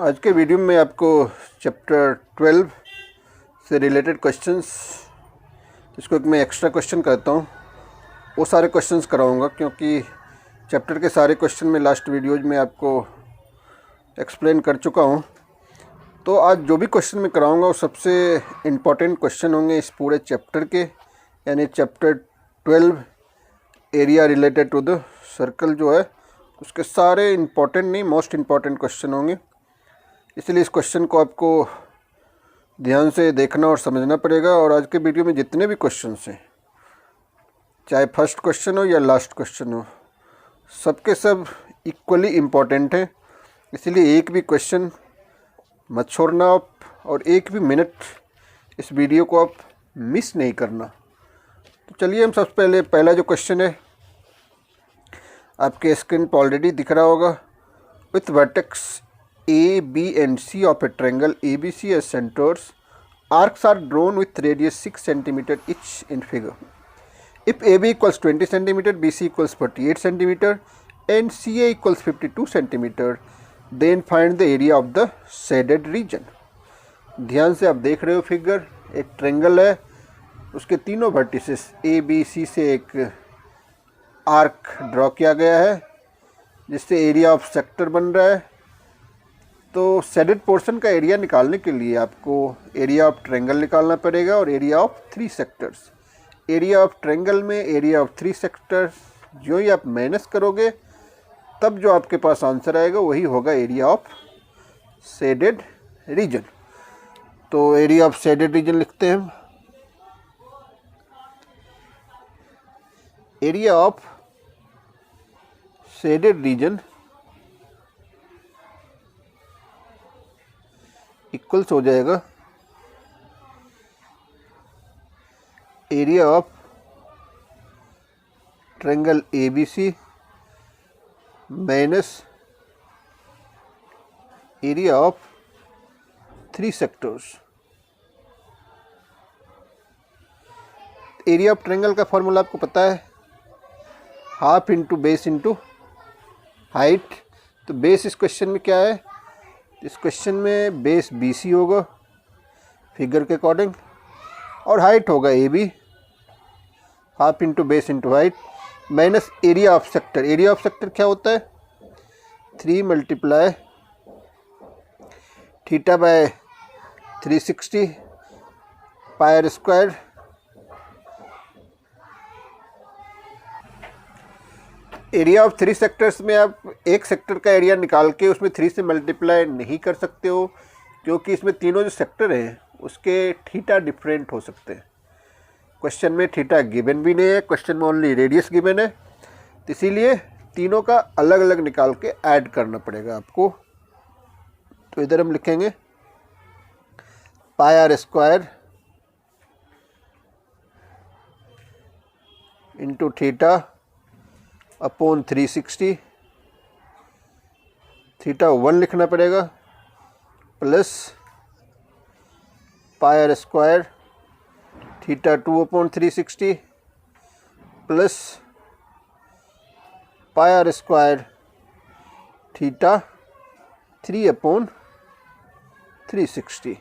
आज के वीडियो में आपको चैप्टर 12 से रिलेटेड क्वेश्चंस, जिसको एक मैं एक्स्ट्रा क्वेश्चन करता हूँ, वो सारे क्वेश्चंस कराऊंगा, क्योंकि चैप्टर के सारे क्वेश्चन में लास्ट वीडियोज में आपको एक्सप्लेन कर चुका हूँ। तो आज जो भी क्वेश्चन मैं कराऊंगा वो सबसे इम्पॉर्टेंट क्वेश्चन होंगे इस पूरे चैप्टर के, यानी chapter 12 area related to the circle जो है उसके सारे इम्पॉर्टेंट नहीं, मोस्ट इम्पॉर्टेंट क्वेश्चन होंगे। इसलिए इस क्वेश्चन को आपको ध्यान से देखना और समझना पड़ेगा। और आज के वीडियो में जितने भी क्वेश्चंस हैं, चाहे फर्स्ट क्वेश्चन हो या लास्ट क्वेश्चन हो, सबके सब इक्वली इम्पॉर्टेंट हैं। इसलिए एक भी क्वेश्चन मत छोड़ना आप, और एक भी मिनट इस वीडियो को आप मिस नहीं करना। तो चलिए हम सबसे पहला जो क्वेश्चन है आपके स्क्रीन पर ऑलरेडी दिख रहा होगा। With vertex A, B and C of a triangle ABC as centers, arcs are drawn with radius 6 cm each in figure. If AB equals 20 cm, BC equals 48 cm and CA equals 52 cm, then find the area of the shaded region. ध्यान से आप देख रहे हो figure, एक triangle है, उसके तीनों वर्टिसेस A, B, C से एक आर्क ड्रॉ किया गया है जिससे एरिया ऑफ सेक्टर बन रहा है। तो शेडेड पोर्शन का एरिया निकालने के लिए आपको एरिया ऑफ ट्रायंगल निकालना पड़ेगा और area of 3 sectors. Area of triangle में एरिया ऑफ 3 सेक्टर्स जो ही आप माइनस करोगे तब जो आपके पास आंसर आएगा वही होगा एरिया ऑफ शेडेड रीजन। तो एरिया ऑफ शेडेड रीजन लिखते हैं हम। Area of shaded region equals हो जाएगा area of triangle ABC minus area of 3 sectors. Area of triangle का फॉर्मूला आपको पता है, half into base into height. तो बेस इस क्वेश्चन में क्या है, इस क्वेश्चन में बेस BC होगा फिगर के अकॉर्डिंग, और हाइट होगा AB, half into base into height minus area of sector. Area of sector क्या होता है, 3 multiply theta by 360 pi square. Area of 3 sectors में आप एक सेक्टर का एरिया निकाल के उसमें 3 से मल्टीप्लाई नहीं कर सकते हो, क्योंकि इसमें तीनों जो सेक्टर हैं उसके थीटा डिफरेंट हो सकते हैं। क्वेश्चन में थीटा गिवन भी नहीं है, क्वेश्चन में ओनली रेडियस गिवन है, तो इसीलिए तीनों का अलग अलग निकाल के ऐड करना पड़ेगा आपको। तो इधर हम लिखेंगे pi R square into theta upon 360, theta 1 लिखना पड़ेगा, plus pi R square theta 2 upon 360 plus pi R square theta 3 upon 360।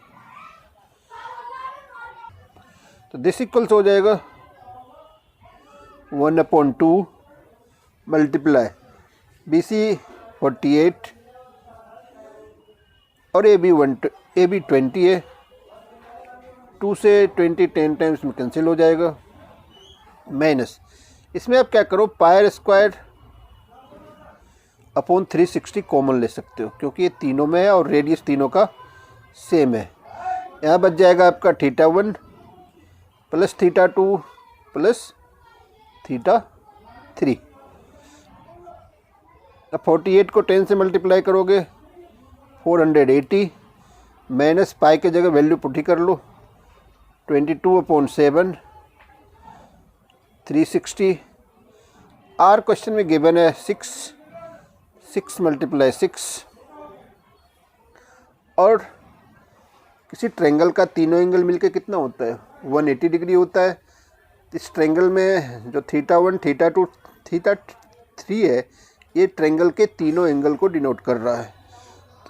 तो दिस इक्वल्स हो जाएगा 1/2 मल्टीप्लाई BC 48 और AB 20 है, 2 से 20 10 टाइम्स में कैंसिल हो जाएगा, माइनस इसमें आप क्या करो, पाई स्क्वायर अपॉन 360 कॉमन ले सकते हो, क्योंकि ये तीनों में है और रेडियस तीनों का सेम है। यहाँ बच जाएगा आपका theta 1 plus theta 2 plus theta 3। अब 48 को 10 से मल्टीप्लाई करोगे 480 माइनस पाई के जगह वैल्यू पुट ही कर लो, 22/7 360। आर क्वेश्चन में गिवन है 6 मल्टीप्लाई 6, और किसी ट्रायंगल का तीनों एंगल मिलके कितना होता है, 180 डिग्री होता है। इस ट्रायंगल में जो थीटा 1 थीटा 2 थीटा 3 है, ये ट्रायंगल के तीनों एंगल को डिनोट कर रहा है।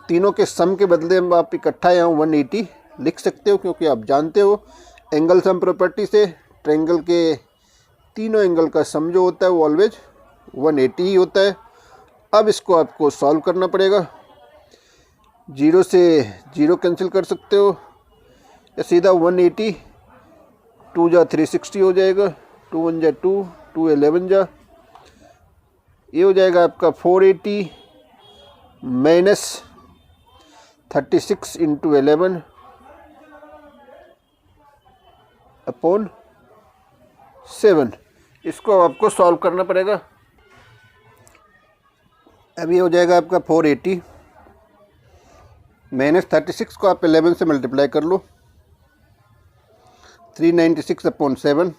तीनों के सम के बदले में आप इकट्ठा यहाँ 180 लिख सकते हो, क्योंकि आप जानते हो एंगल सम प्रॉपर्टी से ट्रायंगल के तीनों एंगल का सम जो होता है वो ऑलवेज 180 ही होता है। अब इसको आपको सॉल्व करना पड़ेगा। 0 से 0 कैंसिल कर सकते हो या सीधा 180 2 जा 360 हो जाएगा, 2 1 जा 2, 2 11 जा, ये हो जाएगा आपका 480 माइनस 36 इंटू 11 अपॉन 7। इसको आपको सॉल्व करना पड़ेगा। अब ये हो जाएगा आपका 480 माइनस 36 को आप 11 से मल्टीप्लाई कर लो, 396 अपॉन 7।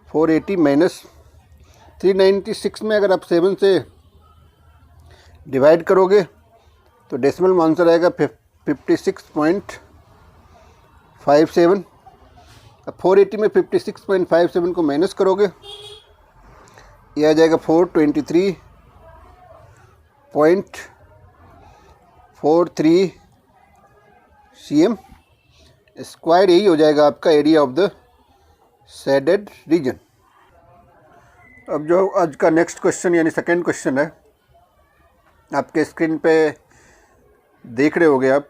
480 माइनस 396 में अगर आप 7 से डिवाइड करोगे तो डेसिमल में आंसर आएगा 56.57। अब 480 में 56.57 को माइनस करोगे, ये आ जाएगा 423.43 cm स्क्वायर। यही हो जाएगा आपका area of the shaded reason. अब जो आज का नेक्स्ट क्वेश्चन यानी सेकंड क्वेश्चन है, आपके स्क्रीन पे देख रहे होगे आप।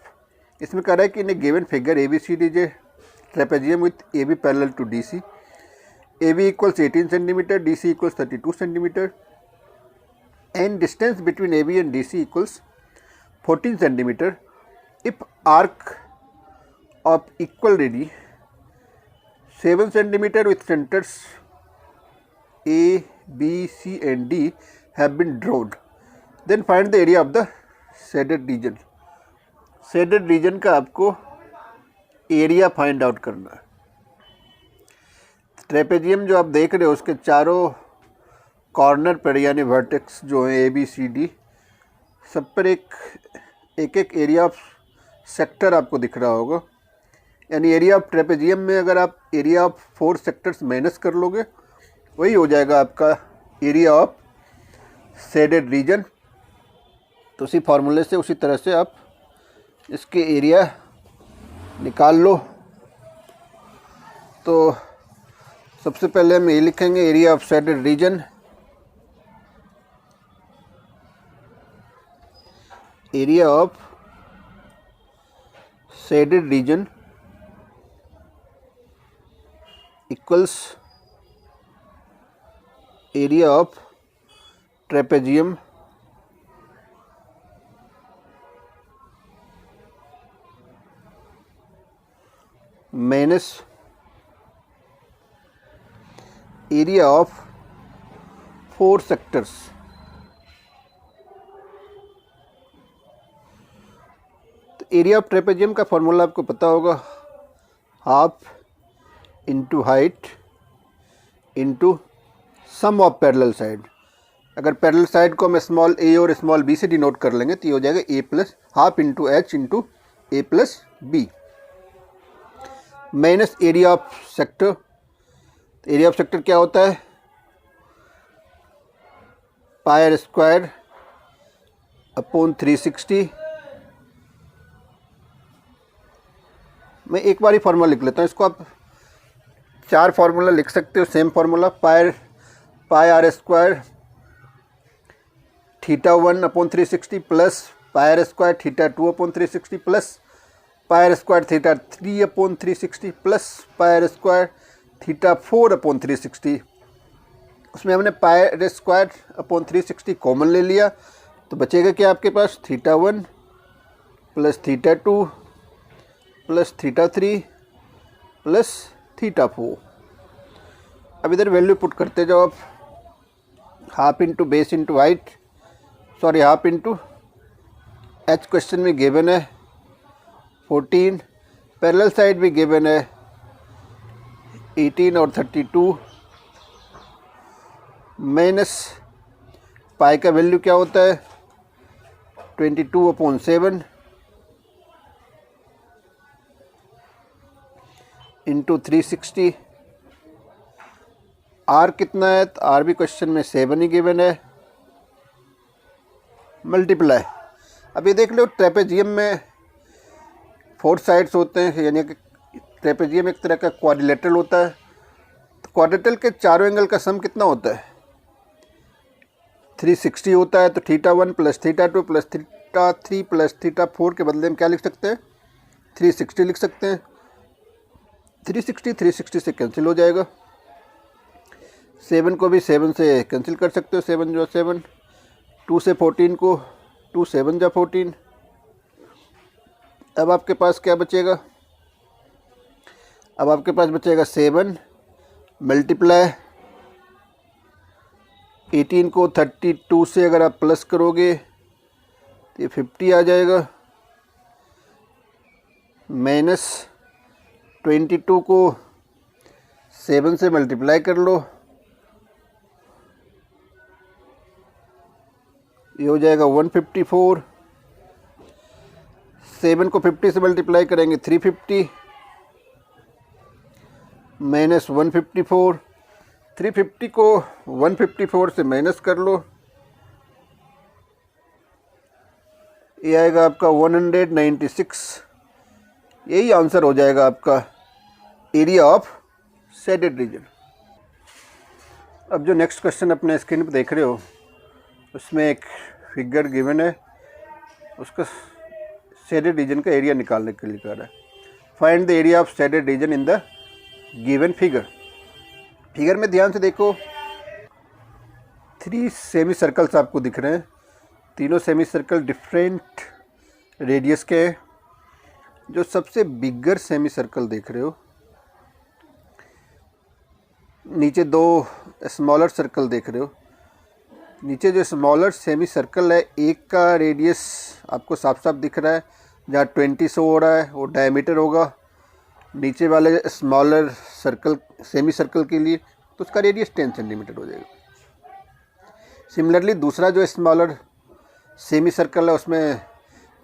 इसमें कह रहा है कि in a given figure ABCD is a trapezium with AB parallel to DC, AB equals 18 centimetre, DC equals 32 centimetre and distance between AB and DC equals 14 centimetre. If arc of equal radii 7 centimetre with centers A, B, C and D have been drawn, then find the area of the shaded region। Shaded region का आपको area find out करना है। Trapezium जो आप देख रहे हो उसके चारों कॉर्नर पर यानी वर्टेक्स जो है ABCD सब पर एक एरिया ऑफ सेक्टर आपको दिख रहा होगा। यानी एरिया ऑफ ट्रेपेजियम में अगर आप एरिया ऑफ 4 सेक्टर्स माइनस कर लोगे वही हो जाएगा आपका एरिया ऑफ शेडेड रीजन। तो उसी फार्मूले से उसी तरह से आप इसके एरिया निकाल लो। तो सबसे पहले हम ये लिखेंगे area of shaded region, area of shaded region equals area of trapezium minus area of 4 sectors. तो एरिया ऑफ ट्रेपेजियम का फॉर्मूला आपको पता होगा, half into height into sum of parallel side. अगर पैरेलल साइड को हम स्मॉल a और small b से डिनोट कर लेंगे तो ये हो जाएगा a plus half into h into a plus B minus area of sector. Area of sector क्या होता है, पाई स्क्वायर अपॉन 360। मैं एक बार ही फार्मूला लिख लेता हूँ, इसको आप 4 फार्मूला लिख सकते हो same formula. Pi R square θ1 upon 360 plus pi R square θ2 upon 360 plus pi R square θ3 upon 360 plus pi R square θ4 upon 360। उसमें हमने pi R square upon 360 common ले लिया तो बचेगा क्या आपके पास, θ1 प्लस θ2 प्लस θ3 प्लस θ4। अब इधर वैल्यू पुट करते जाओ आप, half into base into height, sorry half into H question में गिवन है 14, पैरेलल साइड भी गिवन है 18 और 32 माइनस पाई का वैल्यू क्या होता है 22/7 इंटू 360। आर कितना है, तो आर भी क्वेश्चन में 7 ही गिवन है, मल्टीप्लाई अब ये देख लो, ट्रेपेजियम में 4 साइड्स होते हैं, यानी कि ट्रेपेजियम एक तरह का क्वाड्रिलेटरल होता है। तो क्वाड्रिलेटरल के चारों एंगल का सम कितना होता है? 360 होता है। तो θ1 + θ2 + θ3 + θ4 के बदले में क्या लिख सकते हैं? 360 लिख सकते हैं। 360 से कैंसिल हो जाएगा। 7 को भी 7 से कैंसिल कर सकते हो, 7 जो 7, 2 से 14 को 2 7 जा 14। अब आपके पास क्या बचेगा? अब आपके पास बचेगा 7 × 18 को 32 से अगर आप प्लस करोगे तो ये 50 आ जाएगा। -22 को 7 से मल्टीप्लाई कर लो, ये हो जाएगा 154। 7 को 50 से मल्टीप्लाई करेंगे 350 -154। 350 को 154 से माइनस कर लो, ये आएगा आपका 196। यही आंसर हो जाएगा आपका एरिया ऑफ शेडेड रीजन। अब जो नेक्स्ट क्वेश्चन अपने स्क्रीन पर देख रहे हो, उसमें एक फिगर गिवन है, उसका शेडेड रीजन का एरिया निकालने के लिए कह रहा है। Find the area of shaded reason in the given figure. Figure में ध्यान से देखो, 3 सेमी सर्कल्स आपको दिख रहे हैं। तीनों सेमी सर्कल डिफरेंट रेडियस के हैं। जो सबसे बिगर सेमी सर्कल देख रहे हो, नीचे 2 स्मॉलर सर्कल देख रहे हो। नीचे जो स्मॉलर सेमी सर्कल है, एक का रेडियस आपको साफ साफ दिख रहा है, जहाँ 20 शो हो रहा है वो डायमीटर होगा। नीचे वाले स्मॉलर सर्कल सेमी सर्कल के लिए तो उसका रेडियस 10 सेंटीमीटर हो जाएगा। सिमिलरली दूसरा जो स्मॉलर सेमी सर्कल है, उसमें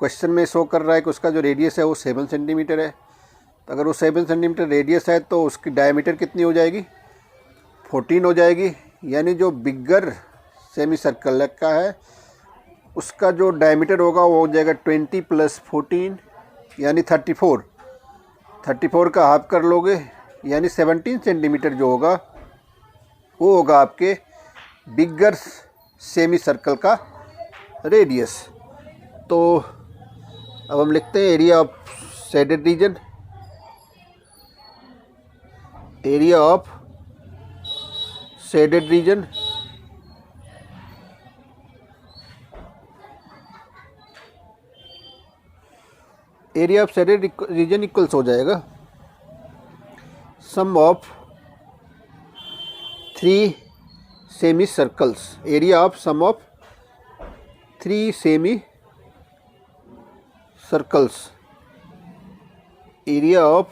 क्वेश्चन में शो कर रहा है कि उसका जो रेडियस है वो 7 सेंटीमीटर है। तो अगर वो 7 सेंटीमीटर रेडियस है तो उसकी डायमीटर कितनी हो जाएगी? 14 हो जाएगी। यानी जो बिगर सेमी सर्कल का है उसका जो डायमीटर होगा वो हो जाएगा 20 + 14 यानी 34। 34 का हाफ कर लोगे यानी 17 सेंटीमीटर जो होगा वो होगा आपके बिगर सेमी सर्कल का रेडियस। तो अब हम लिखते हैं area of shaded region. Area of shaded region area of shaded region equals हो जाएगा sum of 3 semicircles. Area of sum of 3 semicircles. Area of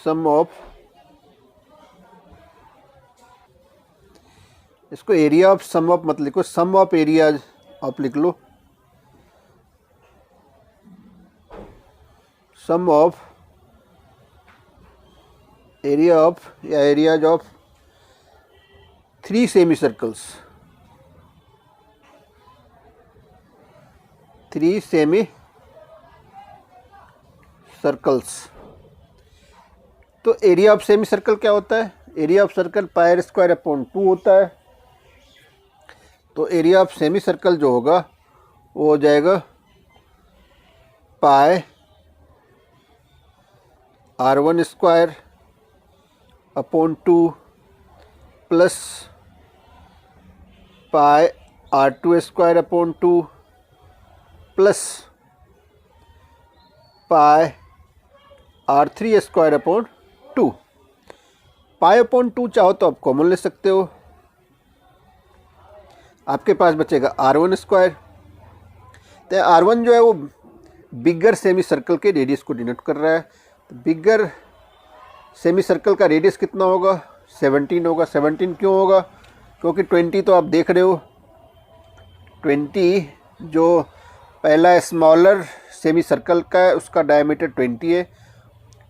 sum of, इसको area of sum of मत लिखो, sum of area आप लिख लो। Sum of area of या areas of 3 semicircles. 3 semi circles. तो area of semi circle क्या होता है? एरिया ऑफ सर्कल πr² होता है। तो एरिया ऑफ सेमी सर्कल जो होगा वो हो जाएगा πr² plus πr² plus πr3² π/2 चाहो तो आप कॉमन ले सकते हो। आपके पास बचेगा r1²। तो r1 जो है वो बिगर सेमी सर्कल के रेडियस को डिनोट कर रहा है। तो बिगर सेमी सर्कल का रेडियस कितना होगा? 17 होगा। 17 क्यों होगा? क्योंकि 20 तो आप देख रहे हो, 20 जो पहला स्मॉलर सेमी सर्कल का है उसका डायमीटर 20 है।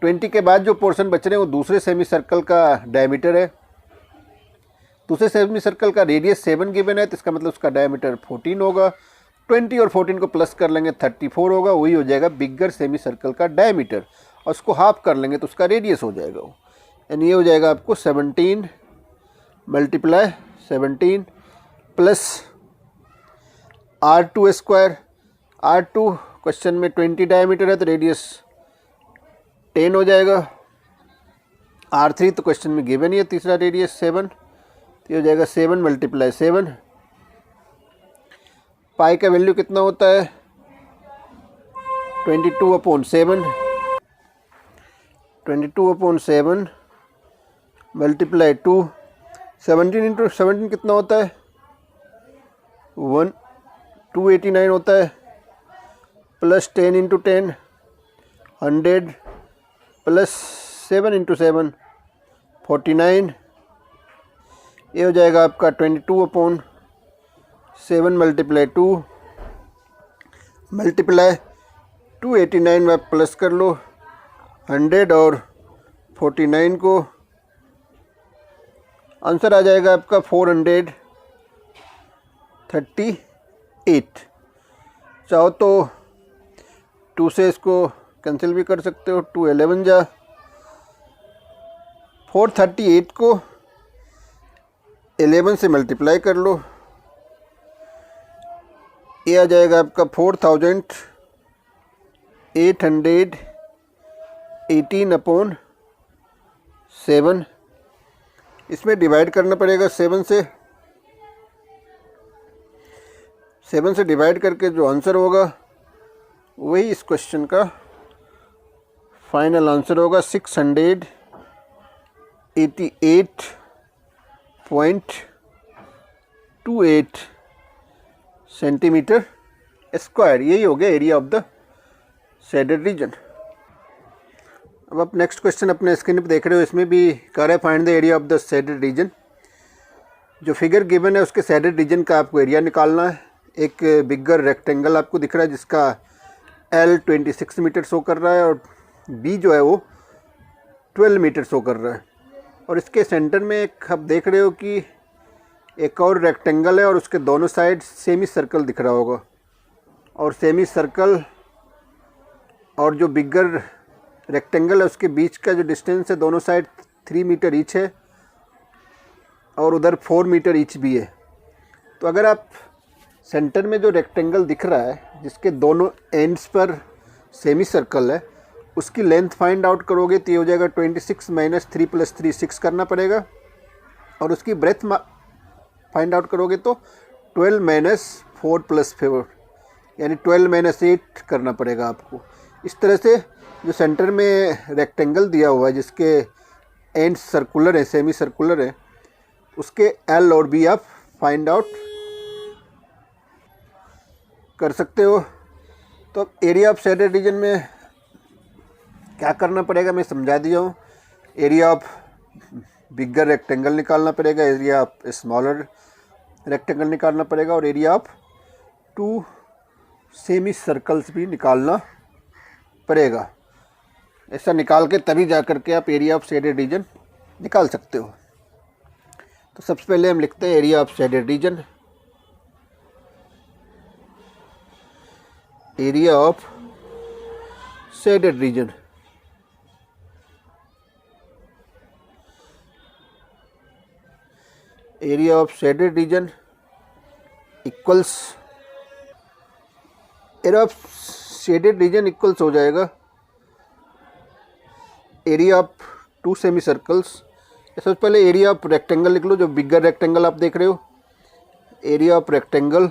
20 के बाद जो पोर्शन बच रहे हैं वो दूसरे सेमी सर्कल का डायमीटर है। दूसरे सेमी सर्कल का रेडियस 7 गिवन है, तो इसका मतलब उसका डायमीटर 14 होगा। 20 और 14 को प्लस कर लेंगे 34 होगा, वही हो जाएगा बिगर सेमी सर्कल का डायमीटर। और उसको हाफ कर लेंगे तो उसका रेडियस हो जाएगा वो, यानी ये हो जाएगा आपको 17 multiply 17 plus R2 square. R2 question में 20 डायमीटर है तो रेडियस 10 हो जाएगा। R3 तो क्वेश्चन में गिवन ही है, तीसरा रेडियस 7, तो ये हो जाएगा 7 मल्टीप्लाई 7। पाई का वैल्यू कितना होता है 22/7। 22/7 मल्टीप्लाई 2, 17 इंटू 17 कितना होता है 289 होता है, प्लस 10 इंटू 10 100 प्लस 7 इंटू 7 49। ये हो जाएगा आपका 22/7 मल्टीप्लाई 2 मल्टीप्लाई 289 में प्लस कर लो 100 और 49 को, आंसर आ जाएगा आपका 438। चाहो तो 2 से इसको कैंसिल भी कर सकते हो, 2 11 जा 438 को 11 से मल्टीप्लाई कर लो, ये आ जाएगा आपका 4818/7। इसमें डिवाइड करना पड़ेगा 7 से। 7 से डिवाइड करके जो आंसर होगा वही इस क्वेश्चन का फाइनल आंसर होगा 688.28 सेंटीमीटर स्क्वायर। यही हो गया area of the shaded reason. अब आप नेक्स्ट क्वेश्चन अपने स्क्रीन पर देख रहे हो, इसमें भी कह रहा है find the area of the shaded region. जो फिगर गिवन है उसके शेडेड रीजन का आपको एरिया निकालना है। एक बिगर रेक्टेंगल आपको दिख रहा है जिसका L 26 मीटर शो कर रहा है और B जो है वो 12 मीटर शो कर रहा है, और इसके सेंटर में एक आप देख रहे हो कि एक और रेक्टेंगल है और उसके दोनों साइड सेमी सर्कल दिख रहा होगा, और सेमी सर्कल और जो बिगर रेक्टेंगल है उसके बीच का जो डिस्टेंस है दोनों साइड 3 मीटर ईच है और उधर 4 मीटर ईच भी है। तो अगर आप सेंटर में जो रेक्टेंगल दिख रहा है जिसके दोनों एंड्स पर सेमी सर्कल है उसकी लेंथ फाइंड आउट करोगे तो ये हो जाएगा 26 माइनस 3 प्लस 3 6 करना पड़ेगा, और उसकी ब्रेथ फाइंड आउट करोगे तो 12 माइनस 4 प्लस 4 यानी 12 माइनस 8 करना पड़ेगा आपको। इस तरह से जो सेंटर में रेक्टेंगल दिया हुआ है जिसके एंड्स सर्कुलर है सेमी सर्कुलर है उसके L और B आप फाइंड आउट कर सकते हो। तो अब एरिया ऑफ शेडेड रीजन में क्या करना पड़ेगा मैं समझा दिया हूँ। एरिया ऑफ बिगर रेक्टेंगल निकालना पड़ेगा, एरिया ऑफ स्मॉलर रेक्टेंगल निकालना पड़ेगा, और एरिया ऑफ 2 सेमी सर्कल्स भी निकालना पड़ेगा। ऐसा निकाल के तभी जा कर के आप एरिया ऑफ शेडेड रीजन निकाल सकते हो। तो सबसे पहले हम लिखते हैं area of shaded region. Area of shaded region area of shaded region equals area of shaded region equals हो जाएगा एरिया ऑफ 2 सेमी सर्कल्स। सबसे पहले एरिया ऑफ रेक्टेंगल लिख लो, जो बिगर रेक्टेंगल आप देख रहे हो, area of rectangle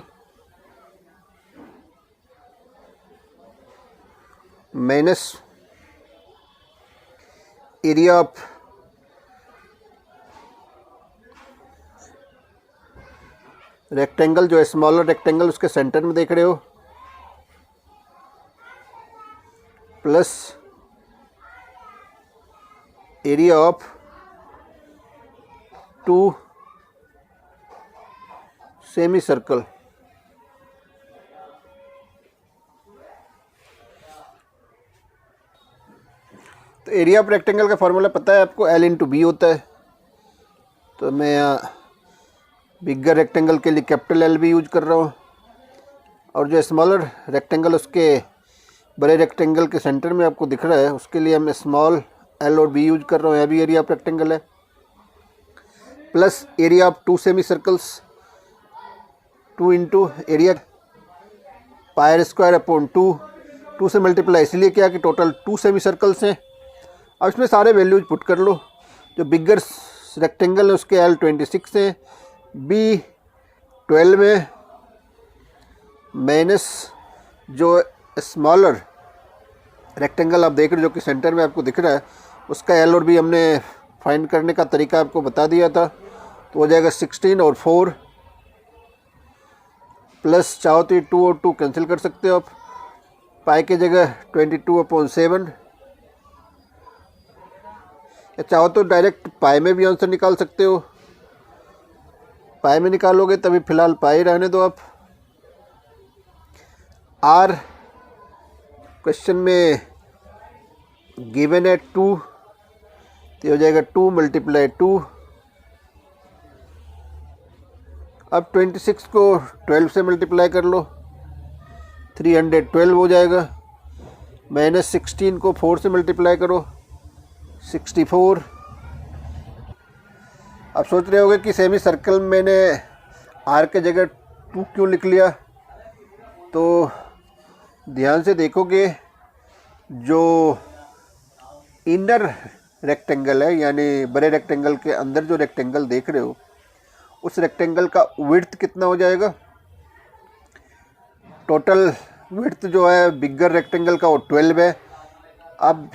minus area of rectangle जो स्मॉलर रेक्टेंगल उसके सेंटर में देख रहे हो, plus area of 2 semi circle. तो एरिया ऑफ रेक्टेंगल का फॉर्मूला पता है आपको, L इंटू बी होता है। तो मैं यहाँ बिगर रेक्टेंगल के लिए कैपिटल एल भी यूज कर रहा हूँ, और जो स्मॉलर रेक्टेंगल उसके बड़े रेक्टेंगल के सेंटर में आपको दिख रहा है उसके लिए मैं स्मॉल एल और बी यूज कर रहा हूँ। यह भी एरिया ऑफ रेक्टेंगल है, plus area of 2 semi circles, 2 into area pier square upon 2 से मल्टीप्लाई इसलिए किया कि टोटल 2 सेमी सर्कल्स हैं। अब इसमें सारे वैल्यूज पुट कर लो। जो बिगर रेक्टेंगल है उसके एल 26 है, बी 12 है, माइनस जो स्मॉलर रेक्टेंगल आप देख रहे हो जो कि सेंटर में आपको दिख रहा है उसका एल और बी हमने फाइंड करने का तरीका आपको बता दिया था। तो हो जाएगा 16 और 4, प्लस चाहो तो ये 2 और 2 कैंसिल कर सकते हो आप, पाई की जगह 22/7, या चाहो तो डायरेक्ट पाई में भी आंसर निकाल सकते हो। पाई में निकालोगे तभी फिलहाल पाई रहने दो आप। आर क्वेश्चन में गिवन है 2, तो हो जाएगा 2 × 2। अब 26 को 12 से मल्टीप्लाई कर लो, 312 हो जाएगा, माइनस 16 को 4 से मल्टीप्लाई करो, 64। अब सोच रहे होगे कि सेमी सर्कल में मैंने आर के जगह 2 क्यों लिख लिया, तो ध्यान से देखोगे जो इनर रेक्टेंगल है यानी बड़े रेक्टेंगल के अंदर जो रेक्टेंगल देख रहे हो उस रेक्टेंगल का विड्थ कितना हो जाएगा। टोटल विड्थ जो है बिगर रेक्टेंगल का वो 12 है। अब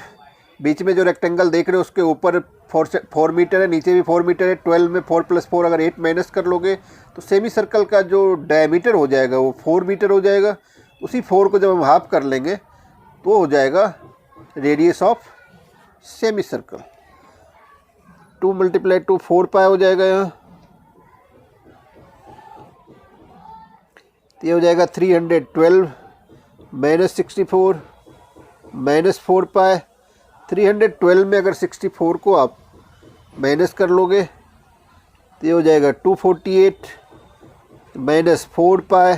बीच में जो रेक्टेंगल देख रहे हो उसके ऊपर 4 मीटर है, नीचे भी 4 मीटर है। 12 में 4 + 4 अगर 8 माइनस कर लोगे तो सेमी सर्कल का जो डायमीटर हो जाएगा वो 4 मीटर हो जाएगा। उसी 4 को जब हम हाफ कर लेंगे तो हो जाएगा रेडियस ऑफ सेमी सर्कल। 2 × 2 4 पाई हो जाएगा यहाँ, तो ये हो जाएगा 312 माइनस 64 माइनस 4 पाई। 312 में अगर 64 को आप माइनस कर लोगे तो ये हो जाएगा 248 माइनस 4 पाई।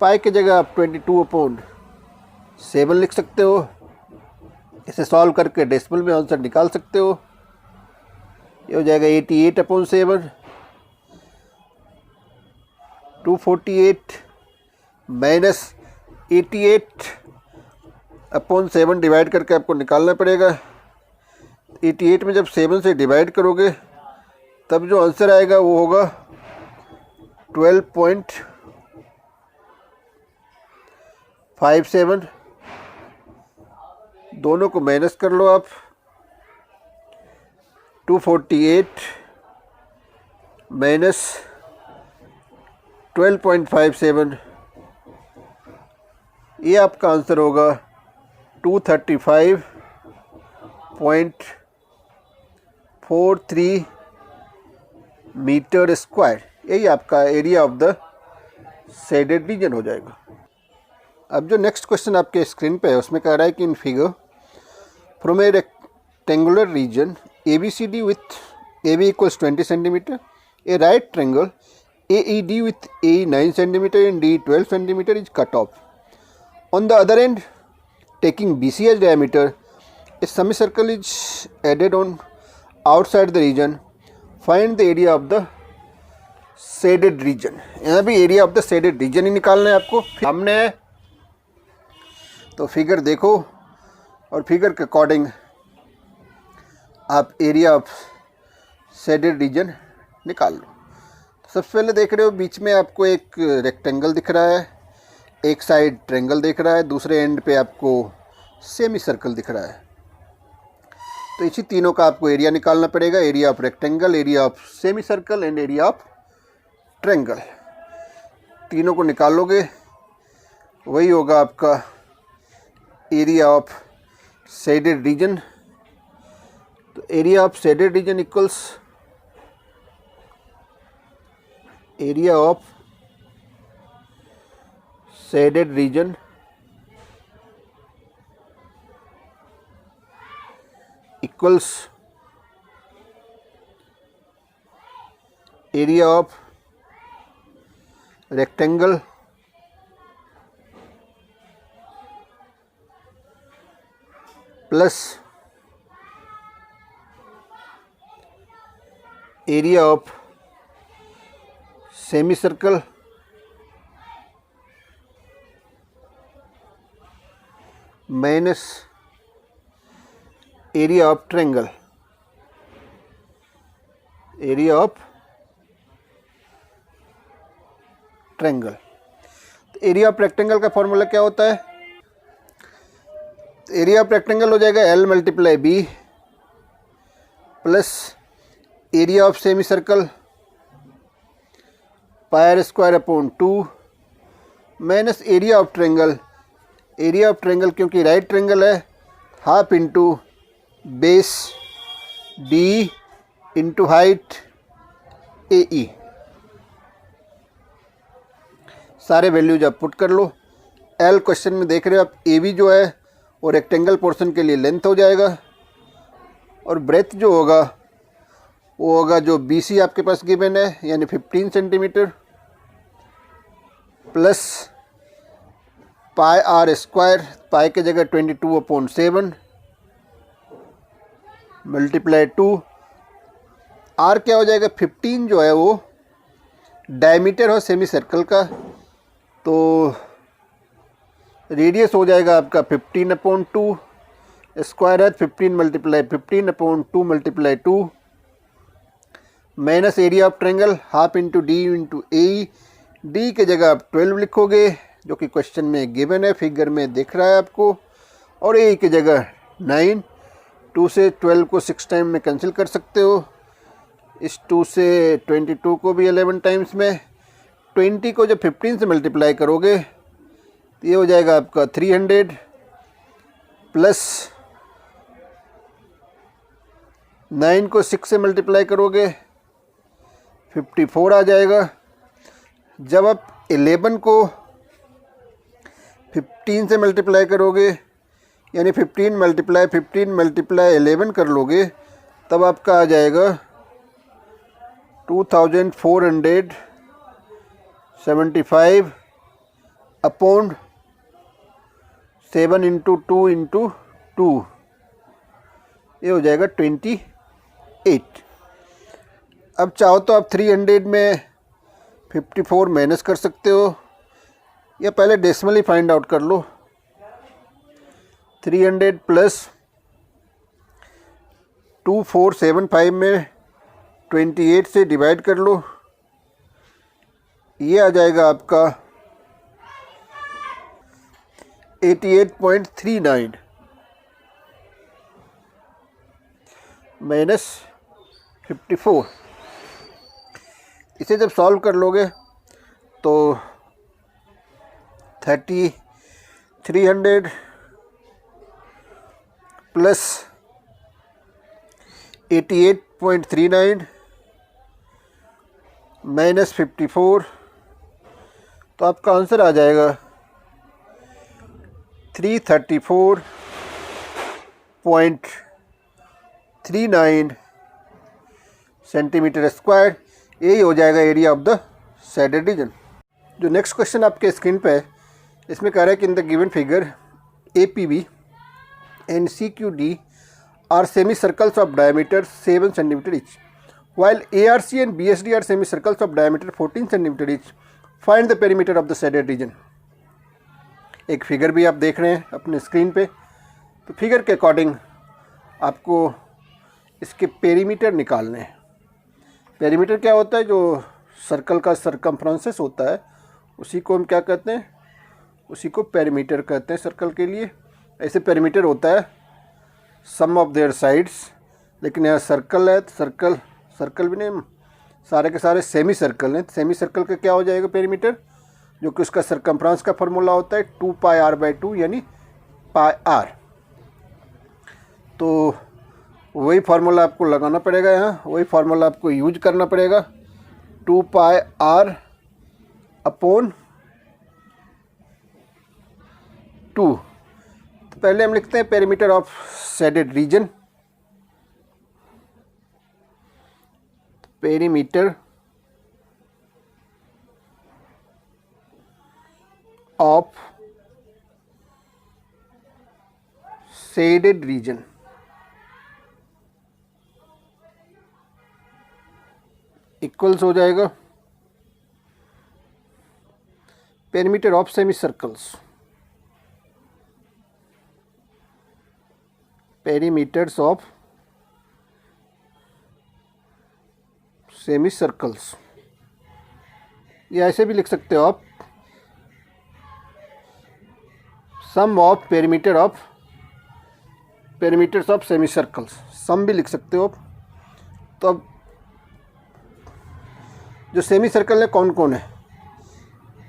पाई की जगह आप 22/7 लिख सकते हो। इसे सॉल्व करके डेसिमल में आंसर निकाल सकते हो। ये हो जाएगा 88/7। 248 माइनस 88/7 डिवाइड करके आपको निकालना पड़ेगा। 88 में जब 7 से डिवाइड करोगे तब जो आंसर आएगा वो होगा 12.57। दोनों को माइनस कर लो आप। 248 माइनस 12.57, ये आपका आंसर होगा 235.43 मीटर स्क्वायर। यही आपका area of the shaded region हो जाएगा। अब जो नेक्स्ट क्वेश्चन आपके स्क्रीन पे है उसमें कह रहा है कि in figure from A rectangular reason ABCD with AB = 20 centimetre, A right triangle AED with AE 9 cm and D 12 cm is cut off. On the other end, taking BC as diameter, a semicircle is added on outside the region. Find the area of the shaded region. यहाँ भी area of the shaded region ही निकालना है आपको। सामने है तो figure देखो और फिगर के अकॉर्डिंग आप एरिया ऑफ शेडेड रीजन निकाल लो। सबसे पहले देख रहे हो बीच में आपको एक रेक्टेंगल दिख रहा है, एक साइड ट्रायंगल दिख रहा है, दूसरे एंड पे आपको सेमी सर्कल दिख रहा है। तो इसी तीनों का आपको एरिया निकालना पड़ेगा। Area of rectangle, area of semi circle and area of triangle. तीनों को निकालोगे वही होगा आपका एरिया ऑफ शेडेड रीजन। तो area of shaded region equals area of shaded region equals area of rectangle plus area of semi circle minus area of triangle, area of triangle. Area of rectangle का formula क्या होता है? Area of rectangle हो जाएगा L multiply B plus area of semi circle pi square upon 2 minus area of triangle, area of triangle क्योंकि right triangle है, half into base D into height A E. सारे values आप put कर लो। L question में देख रहे हो आप, ए बी जो है वो रेक्टेंगल पोर्शन के लिए लेंथ हो जाएगा और ब्रेथ जो होगा वो होगा जो बी सी आपके पास गिवन है यानी 15 centimetre plus pi R square, pi की जगह 22/7 मल्टीप्लाई 2। आर क्या हो जाएगा? 15 जो है वो डायमीटर हो सेमी सर्कल का, तो रेडियस हो जाएगा आपका 15/2 स्क्वायर है 15 multiply 15/2 multiply 2 minus area of triangle half into D into A. D की जगह आप 12 लिखोगे जो कि क्वेश्चन में गिवन है, फिगर में दिख रहा है आपको, और ए की जगह 9। 2 से 12 को 6 टाइम में कैंसिल कर सकते हो, इस 2 से 22 को भी 11 टाइम्स में, 20 को जब 15 से मल्टीप्लाई करोगे तो ये हो जाएगा आपका 300 प्लस 9 को 6 से मल्टीप्लाई करोगे 54 आ जाएगा। जब आप 11 को 15 से मल्टीप्लाई करोगे यानी 15 मल्टीप्लाई 11 कर लोगे तब आपका आ जाएगा 2475 अपॉन 7 इंटू 2 इंटू 2, ये हो जाएगा 28। अब चाहो तो आप 300 में 54 माइनस कर सकते हो या पहले डेसिमली फाइंड आउट कर लो। 300 प्लस 2475 में 28 से डिवाइड कर लो, ये आ जाएगा आपका 88.39 माइनस 54। इसे जब सॉल्व कर लोगे तो 300 प्लस 88.39 माइनस 54, तो आपका आंसर आ जाएगा 334.39 सेंटीमीटर स्क्वायर। यही हो जाएगा area of the shaded region. जो नेक्स्ट क्वेश्चन आपके स्क्रीन पे है इसमें कह रहा है कि in the given figure APB and CQD are semi circles of diameter 7 centimetre each, while ARC and BSD are semi circles of diameter 14 centimetre each. Find the perimeter of the shaded region. एक figure भी आप देख रहे हैं अपने screen पे, तो figure के अकॉर्डिंग आपको इसके पेरीमीटर निकालने हैं। पेरीमीटर क्या होता है? जो सर्कल का सरकमफ्रेंसेस होता है उसी को हम क्या कहते हैं? उसी को पेरीमीटर कहते हैं सर्कल के लिए। ऐसे पेरीमीटर होता है सम ऑफ देयर साइड्स, लेकिन यहाँ सर्कल है तो सर्कल भी नहीं, सारे के सारे सेमी सर्कल हैं। सेमी सर्कल का क्या हो जाएगा पेरीमीटर? जो कि उसका सरकमफ्रेंस का फार्मूला होता है 2πr/2 यानी πr। तो वही फार्मूला आपको लगाना पड़ेगा, यहाँ वही फार्मूला आपको यूज करना पड़ेगा 2πr/2। तो पहले हम लिखते हैं perimeter of shaded region. Perimeter of shaded region, equals हो जाएगा perimeter of semicircles, perimeters of semicircles, या ऐसे भी लिख सकते हो आप sum of perimeters of semicircles, sum भी लिख सकते हो आप। तो अब जो सेमी सर्कल है कौन कौन है,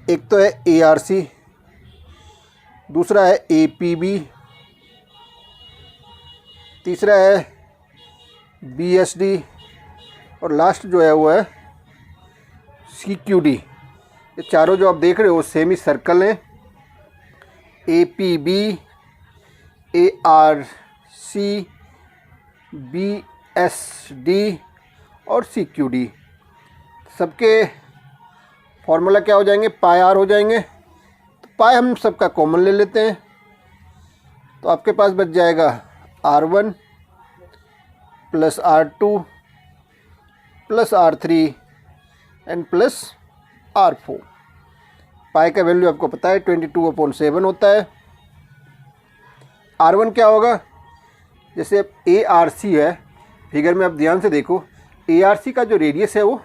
एक तो है ARC, दूसरा है APB, तीसरा है BSD और लास्ट जो है वो है CQD। ये चारों जो आप देख रहे हो सेमी सर्कल हैं, APB, ARC, BSD और CQD। सबके फॉर्मूला क्या हो जाएंगे, पाई आर हो जाएंगे। तो पाई हम सबका कॉमन ले लेते हैं, तो आपके पास बच जाएगा R1 plus R2 plus R3 and plus R4। पाई का वैल्यू आपको पता है 22/7 होता है। R1 क्या होगा, जैसे ARC है, फिगर में आप ध्यान से देखो, ARC का जो रेडियस है वो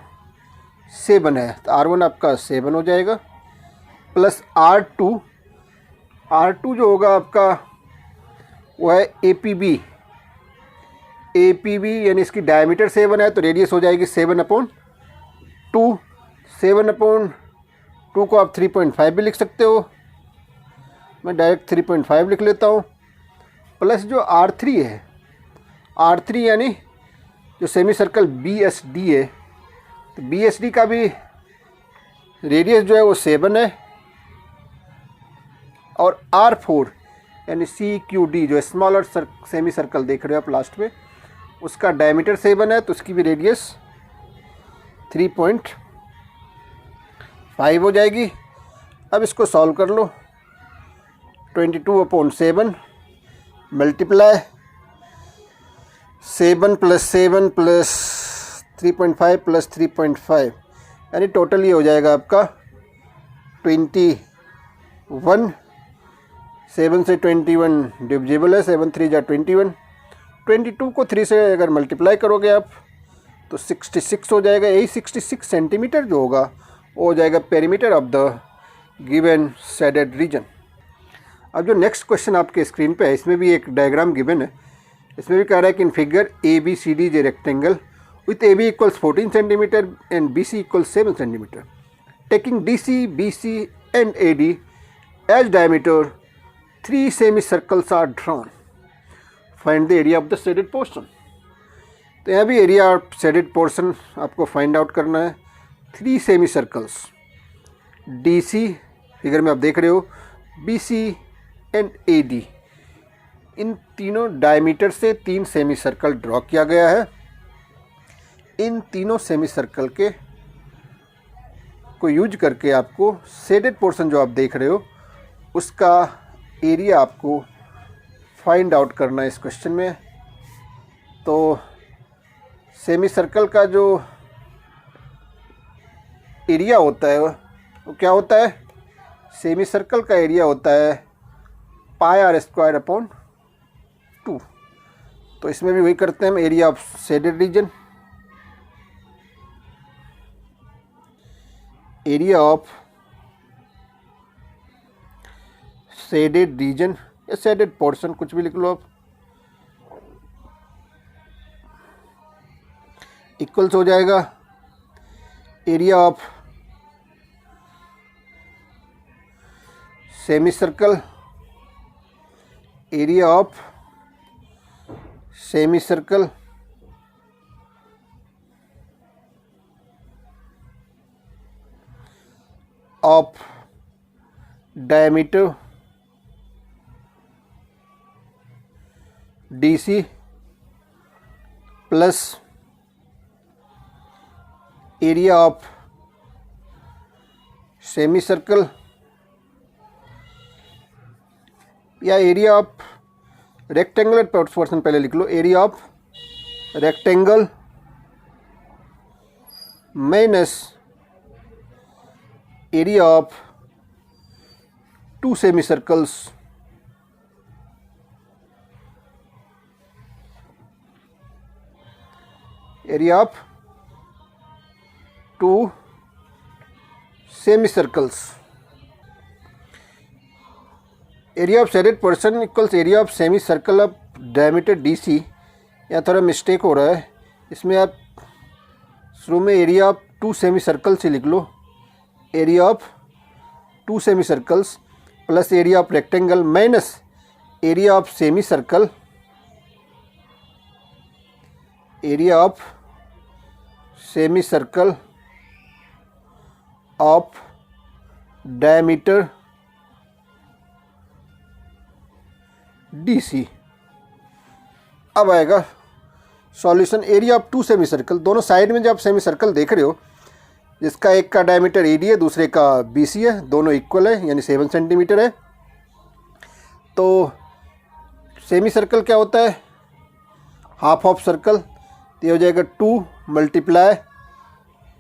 7 है, तो R1 आपका 7 हो जाएगा, प्लस R2 जो होगा आपका वो है APB यानी इसकी डायमीटर 7 है, तो रेडियस हो जाएगी 7/2। 7/2 को आप 3.5 भी लिख सकते हो, मैं डायरेक्ट 3.5 लिख लेता हूँ। प्लस जो R3 है, R3 यानी जो सेमी सर्कल BSD है, तो BSD का भी रेडियस जो है वो 7 है, और R4 यानी CQD जो स्मॉलर सेमी सर्कल देख रहे हो आप लास्ट में, उसका डायमीटर 7 है, तो उसकी भी रेडियस 3.5 हो जाएगी। अब इसको सॉल्व कर लो, 22/7 मल्टीप्लाई 7 प्लस 7 प्लस 3.5 प्लस 3.5, यानी टोटल ये हो जाएगा आपका 21। 7 से 21 डिविजिबल है, 7 3 जा 21। 22 को 3 से अगर मल्टीप्लाई करोगे आप तो 66 हो जाएगा। यही 66 सेंटीमीटर जो होगा वो हो जाएगा perimeter of the given shaded region. अब जो नेक्स्ट क्वेश्चन आपके स्क्रीन पे है, इसमें भी एक डायग्राम गिवन है। इसमें भी कह रहा है कि in figure ABCD is a rectangle with AB equals 14 centimeter and BC equals 7 centimeter. Taking DC, BC and AD as diameter, 3 semicircles are drawn. Find the area of the shaded portion. तो यहाँ भी area of shaded portion आपको find out करना है। 3 semicircles, DC figure में आप देख रहे हो, BC एंड AD, इन तीनों डायमीटर से 3 सेमी सर्कल ड्रॉ किया गया है। इन तीनों सेमी सर्कल के को यूज करके आपको शेडेड पोर्शन जो आप देख रहे हो उसका एरिया आपको फाइंड आउट करना है इस क्वेश्चन में। तो सेमी सर्कल का जो एरिया होता है वो क्या होता है, सेमी सर्कल का एरिया होता है πr²/2। तो इसमें भी वही करते हैं हम, area of shaded region, area of shaded region या शेडेड पोर्शन, कुछ भी लिख लो आप, इक्वल्स हो जाएगा area of semi circle, area of semi circle of diameter DC plus area of semi circle या एरिया ऑफ रेक्टेंगुलर पोर्शन पहले लिख लो, area of rectangle minus area of two semicircles area of two semicircles. Area of shaded portion equals area of semi circle of diameter DC। यहाँ थोड़ा mistake हो रहा है, इसमें आप शुरू में area of two semicircle से लिख लो, area of two semicircles plus area of rectangle minus area of semi circle, area of semi circle of diameter DC। अब आएगा solution, area of two semicircle. दोनों side में जो आप semi circle देख रहे हो, जिसका एक का डायमीटर AD है, दूसरे का BC है, दोनों इक्वल है यानी 7 सेंटीमीटर है। तो सेमी सर्कल क्या होता है, हाफ ऑफ सर्कल, तो ये हो जाएगा 2 multiply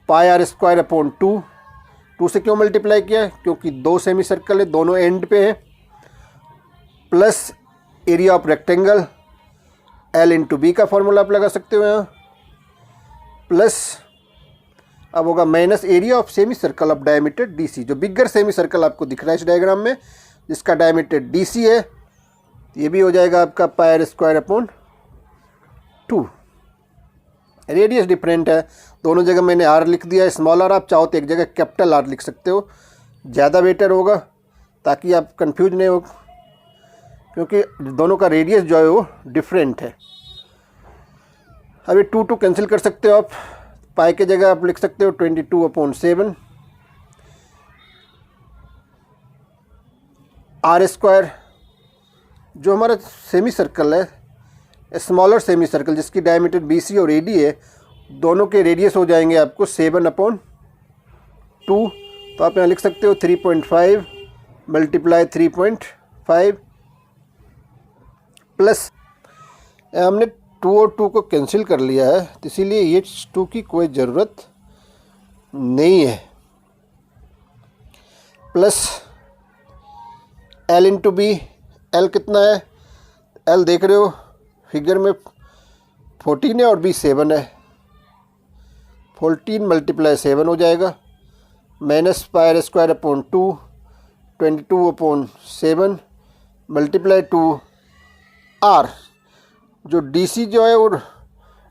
pi r square upon 2। 2 से क्यों मल्टीप्लाई किया है, क्योंकि 2 सेमी सर्कल है, दोनों एंड पे है, plus area of rectangle L into B का फॉर्मूला आप लगा सकते हो यहाँ, प्लस अब होगा minus area of semi circle of diameter DC। जो बिगर सेमी सर्कल आपको दिख रहा है इस डायग्राम में, जिसका डायमीटर DC है, ये भी हो जाएगा आपका पाई r square upon 2। Radius different है, दोनों जगह मैंने R लिख दिया है, स्मॉल r। आप चाहो तो एक जगह कैपिटल R लिख सकते हो, ज़्यादा बेटर होगा ताकि आप कंफ्यूज नहीं हो, क्योंकि दोनों का रेडियस जो है वो डिफरेंट है। अभी 2 कैंसिल कर सकते हो आप, पाई के जगह आप लिख सकते हो 22/7 R स्क्वायर। जो हमारा सेमी सर्कल है, स्मॉलर सेमी सर्कल जिसकी डायमीटर BC और AD है, दोनों के रेडियस हो जाएंगे आपको 7/2। तो आप यहाँ लिख सकते हो 3.5 मल्टीप्लाई 3.5 प्लस, हमने 2 और 2 को कैंसिल कर लिया है, तो इसीलिए ये 2 की कोई ज़रूरत नहीं है, plus L into B। L कितना है, L देख रहे हो फिगर में 14 है और B 7 है, 14 मल्टीप्लाई 7 हो जाएगा, minus pi r square upon 2, 22/7 multiply 2R। जो DC जो है वो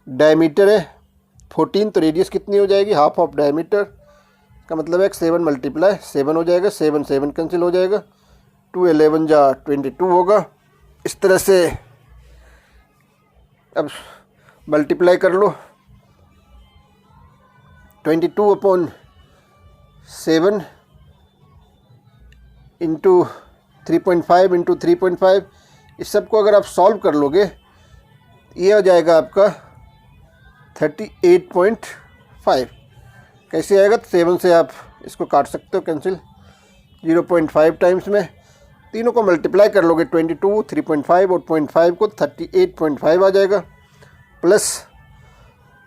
डायमीटर है 14, तो रेडियस कितनी हो जाएगी, हाफ ऑफ डायमीटर का मतलब है 7 मल्टीप्लाई 7 हो जाएगा, 7 कैंसिल हो जाएगा, 2 11 जा 22 होगा। इस तरह से अब मल्टीप्लाई कर लो, 22/7 इंटू 3.5 इंटू 3.5। इस सब को अगर आप सॉल्व कर लोगे, ये हो जाएगा आपका 38.5। कैसे आएगा, तो 7 से आप इसको काट सकते हो कैंसिल, 0.5 टाइम्स में तीनों को मल्टीप्लाई कर लोगे, 22, 3.5 और 0.5 को 38.5 आ जाएगा, प्लस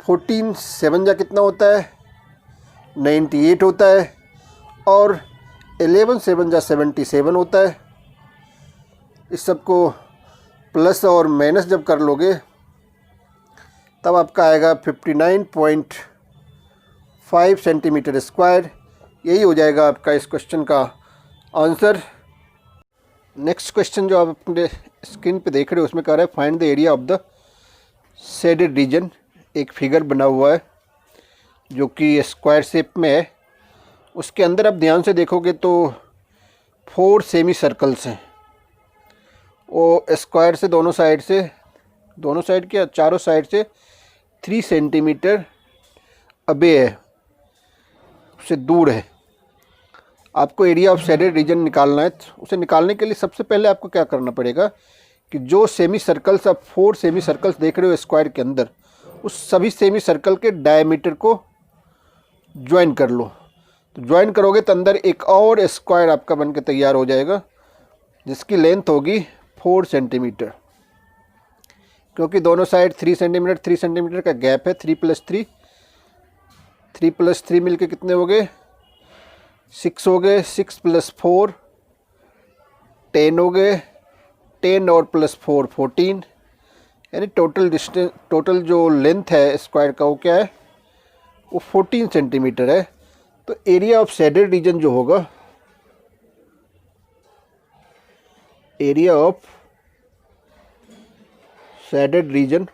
14 7 जा कितना होता है 98 होता है, और 11 7 जा 77 होता है। इस सब को प्लस और माइनस जब कर लोगे तब आपका आएगा 59.5 सेंटीमीटर स्क्वायर। यही हो जाएगा आपका इस क्वेश्चन का आंसर। नेक्स्ट क्वेश्चन जो आप अपने स्क्रीन पे देख रहे हो उसमें कह रहा है find the area of the shaded reason. एक फिगर बना हुआ है जो कि स्क्वायर शेप में है, उसके अंदर आप ध्यान से देखोगे तो 4 सेमी सर्कल्स हैं। वो स्क्वायर से दोनों साइड क्या चारों साइड से 3 सेंटीमीटर अबे है, उससे दूर है। आपको एरिया ऑफ शेडेड रीजन निकालना है। उसे निकालने के लिए सबसे पहले आपको क्या करना पड़ेगा कि जो सेमी सर्कल्स आप 4 सेमी सर्कल्स देख रहे हो स्क्वायर के अंदर, उस सभी सेमी सर्कल के डायमीटर को ज्वाइन कर लो। तो ज्वाइन करोगे तो अंदर एक और स्क्वायर आपका बन के तैयार हो जाएगा जिसकी लेंथ होगी 4 सेंटीमीटर, क्योंकि दोनों साइड 3 सेंटीमीटर का गैप है। 3 + 3 मिलके कितने हो गए? 6 हो गए। 6 + 4 10 हो गए। 10 और +4 14, यानी टोटल जो लेंथ है स्क्वायर का वो क्या है? वो 14 सेंटीमीटर है। तो एरिया ऑफ शेडेड रीजन जो होगा, area of shaded region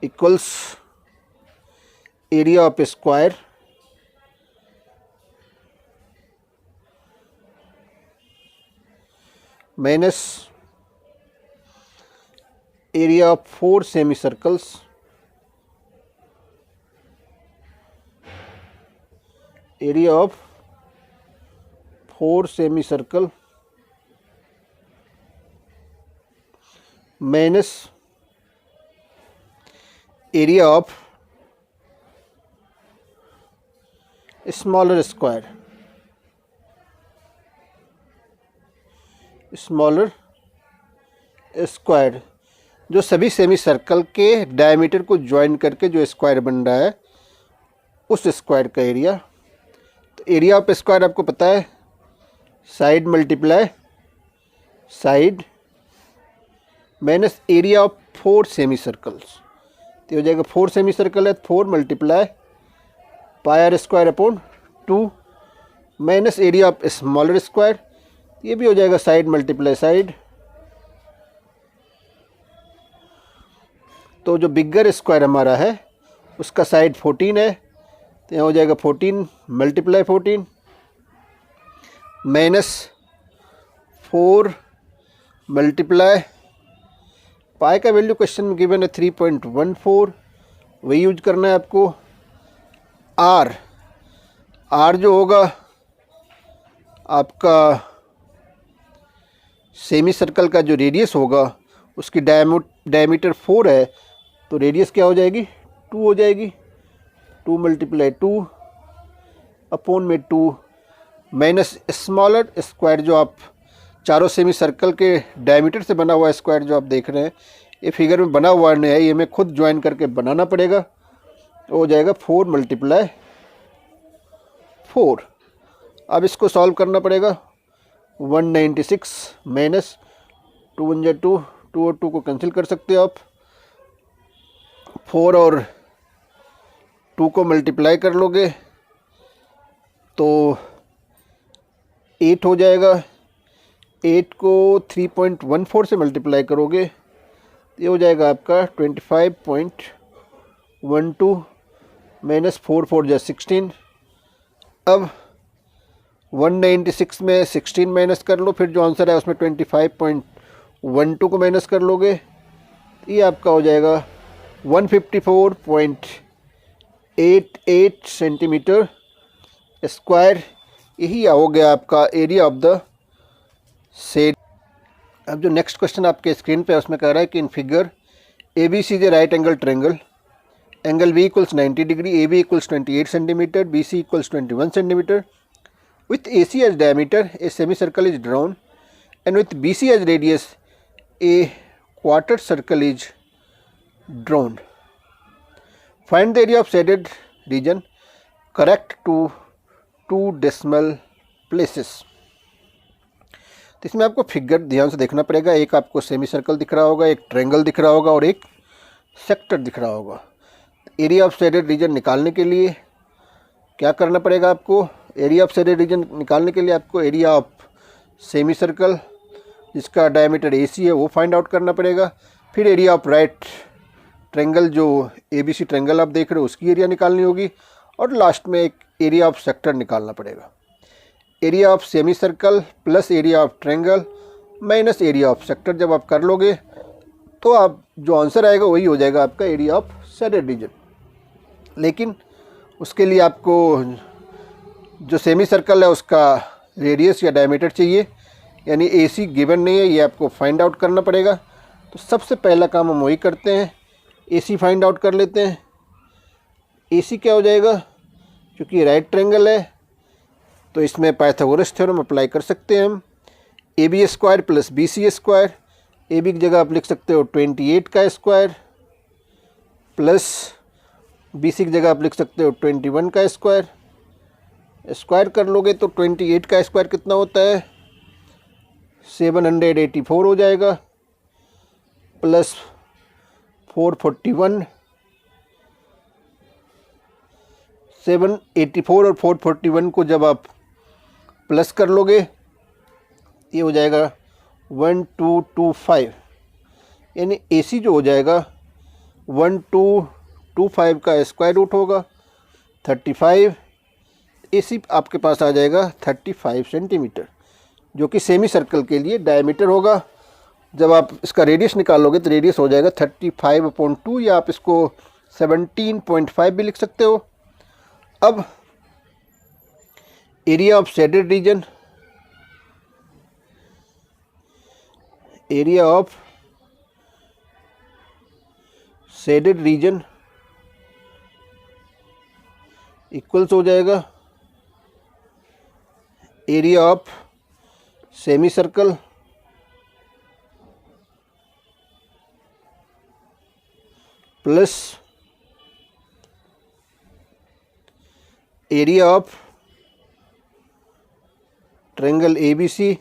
equals area of square minus area of 4 semi circles area of 4 semi circle minus area of smaller square जो सभी सेमी सर्कल के डायमीटर को ज्वाइन करके जो स्क्वायर बन रहा है, उस स्क्वायर का एरिया। तो एरिया ऑफ स्क्वायर आपको पता है, side multiply side minus area of 4 semi circles. तो हो जाएगा 4 सेमी सर्कल है, 4 × πr² / 2 minus area of smaller square, ये भी हो जाएगा साइड मल्टीप्लाई साइड। तो जो बिगर स्क्वायर हमारा है उसका साइड 14 है, तो यहाँ हो जाएगा 14 × 14 माइनस 4 × पाई का वैल्यू क्वेश्चन में गिवन है 3.14, वही यूज करना है आपको। आर जो होगा आपका सेमी सर्कल का जो रेडियस होगा उसकी डायमीटर 4 है, तो रेडियस क्या हो जाएगी? 2 हो जाएगी। 2 × 2 अपॉन में 2 माइनस स्मॉलर स्क्वायर, जो आप चारों सेमी सर्कल के डायमीटर से बना हुआ स्क्वायर जो आप देख रहे हैं, ये फिगर में बना हुआ नहीं है, ये हमें खुद ज्वाइन करके बनाना पड़ेगा। तो हो जाएगा 4 × 4। अब इसको सॉल्व करना पड़ेगा। 196 माइनस 2 × 2, 2 और 2 को कैंसिल कर सकते हो आप। 4 और 2 को मल्टीप्लाई कर लोगे तो 8 हो जाएगा। 8 को 3.14 से मल्टीप्लाई करोगे, ये हो जाएगा आपका 25.12 माइनस 4 4 = 16। अब 196 में 16 माइनस कर लो, फिर जो आंसर है उसमें 25.12 को माइनस कर लोगे, ये आपका हो जाएगा 154.88 सेंटीमीटर स्क्वायर। यही हो गया आपका एरिया ऑफ द शेड। अब जो नेक्स्ट क्वेश्चन आपके स्क्रीन पे है उसमें कह रहा है कि in figure ABC is a right angle triangle, angle V = 90 degree, AB = 28 centimetre, BC = 21 centimetre. With AC as diameter, a semicircle is drawn, and with BC as radius, a quarter circle is drawn. Find the area of shaded region correct to 2 decimal places. तो इसमें आपको figure ध्यान से देखना पड़ेगा। एक आपको semi circle दिख रहा होगा, एक ट्रायंगल दिख रहा होगा और एक सेक्टर दिख रहा होगा। एरिया ऑफ शेडेड रीजन निकालने के लिए क्या करना पड़ेगा आपको? एरिया ऑफ शेडेड रीजन निकालने के लिए आपको एरिया ऑफ सेमी सर्कल जिसका डायमीटर AC है वो फाइंड आउट करना पड़ेगा। फिर एरिया ऑफ राइट ट्रायंगल जो ABC ट्रायंगल आप देख रहे हो उसकी एरिया निकालनी होगी, और लास्ट में एक एरिया ऑफ सेक्टर निकालना पड़ेगा। Area of semi circle plus area of triangle minus area of sector जब आप कर लोगे तो आप जो आंसर आएगा वही हो जाएगा आपका एरिया ऑफ शेडेड रीजन। लेकिन उसके लिए आपको जो सेमी सर्कल है उसका रेडियस या डायमीटर चाहिए, यानी AC गिवन नहीं है, ये आपको फाइंड आउट करना पड़ेगा। तो सबसे पहला काम हम वही करते हैं, AC फाइंड आउट कर लेते हैं। AC क्या हो जाएगा? क्योंकि राइट ट्रायंगल है, तो इसमें पाइथागोरस थ्योरम अप्लाई कर सकते हैं हम। A B square plus B C square, A B की जगह आप लिख सकते हो 28 का स्क्वायर प्लस बी सी की जगह आप लिख सकते हो 21 का स्क्वायर। स्क्वायर कर लोगे तो 28 का स्क्वायर कितना होता है 784 हो जाएगा, प्लस 441, 784 और 441 को जब आप प्लस कर लोगे ये हो जाएगा 1225, यानी AC जो हो जाएगा 1225 का स्क्वायर रूट होगा 35, AC आपके पास आ जाएगा 35 सेंटीमीटर, जो कि सेमी सर्कल के लिए डायमीटर होगा। जब आप इसका रेडियस निकालोगे तो रेडियस हो जाएगा 35/2, या आप इसको 17.5 भी लिख सकते हो। अब area of shaded region, area of shaded region equals हो जाएगा area of semi circle plus area of triangle ABC,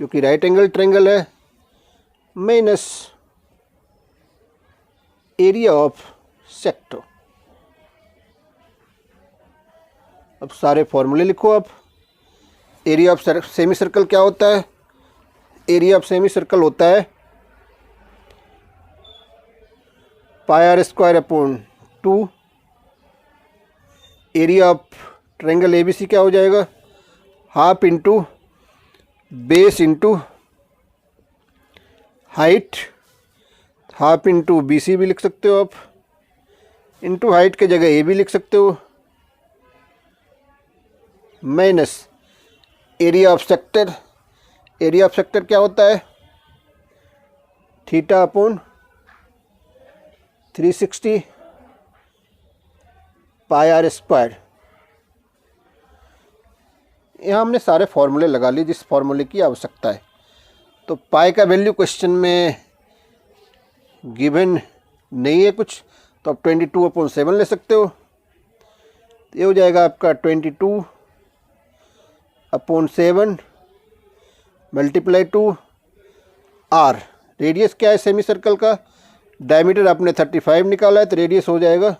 जो कि राइट एंगल ट्रायंगल है, माइनस एरिया ऑफ सेक्टर। अब सारे फॉर्मूले लिखो। अब एरिया ऑफ सेमी सर्कल क्या होता है, एरिया ऑफ सेमी सर्कल होता है πr²/2। Area of triangle ABC क्या हो जाएगा, half into base into height, half into BC भी लिख सकते हो आप, इंटू हाइट के जगह AB लिख सकते हो, minus area of sector. Area of sector क्या होता है θ/360 πr²। यहाँ हमने सारे फॉर्मूले लगा लिए जिस फॉर्मूले की आवश्यकता है। तो पाई का वैल्यू क्वेश्चन में गिवन नहीं है कुछ, तो आप 22/7 ले सकते हो। ये हो जाएगा आपका 22/7 मल्टीप्लाई टू R। रेडियस क्या है सेमी सर्कल का, डायमीटर आपने 35 निकाला है तो रेडियस हो जाएगा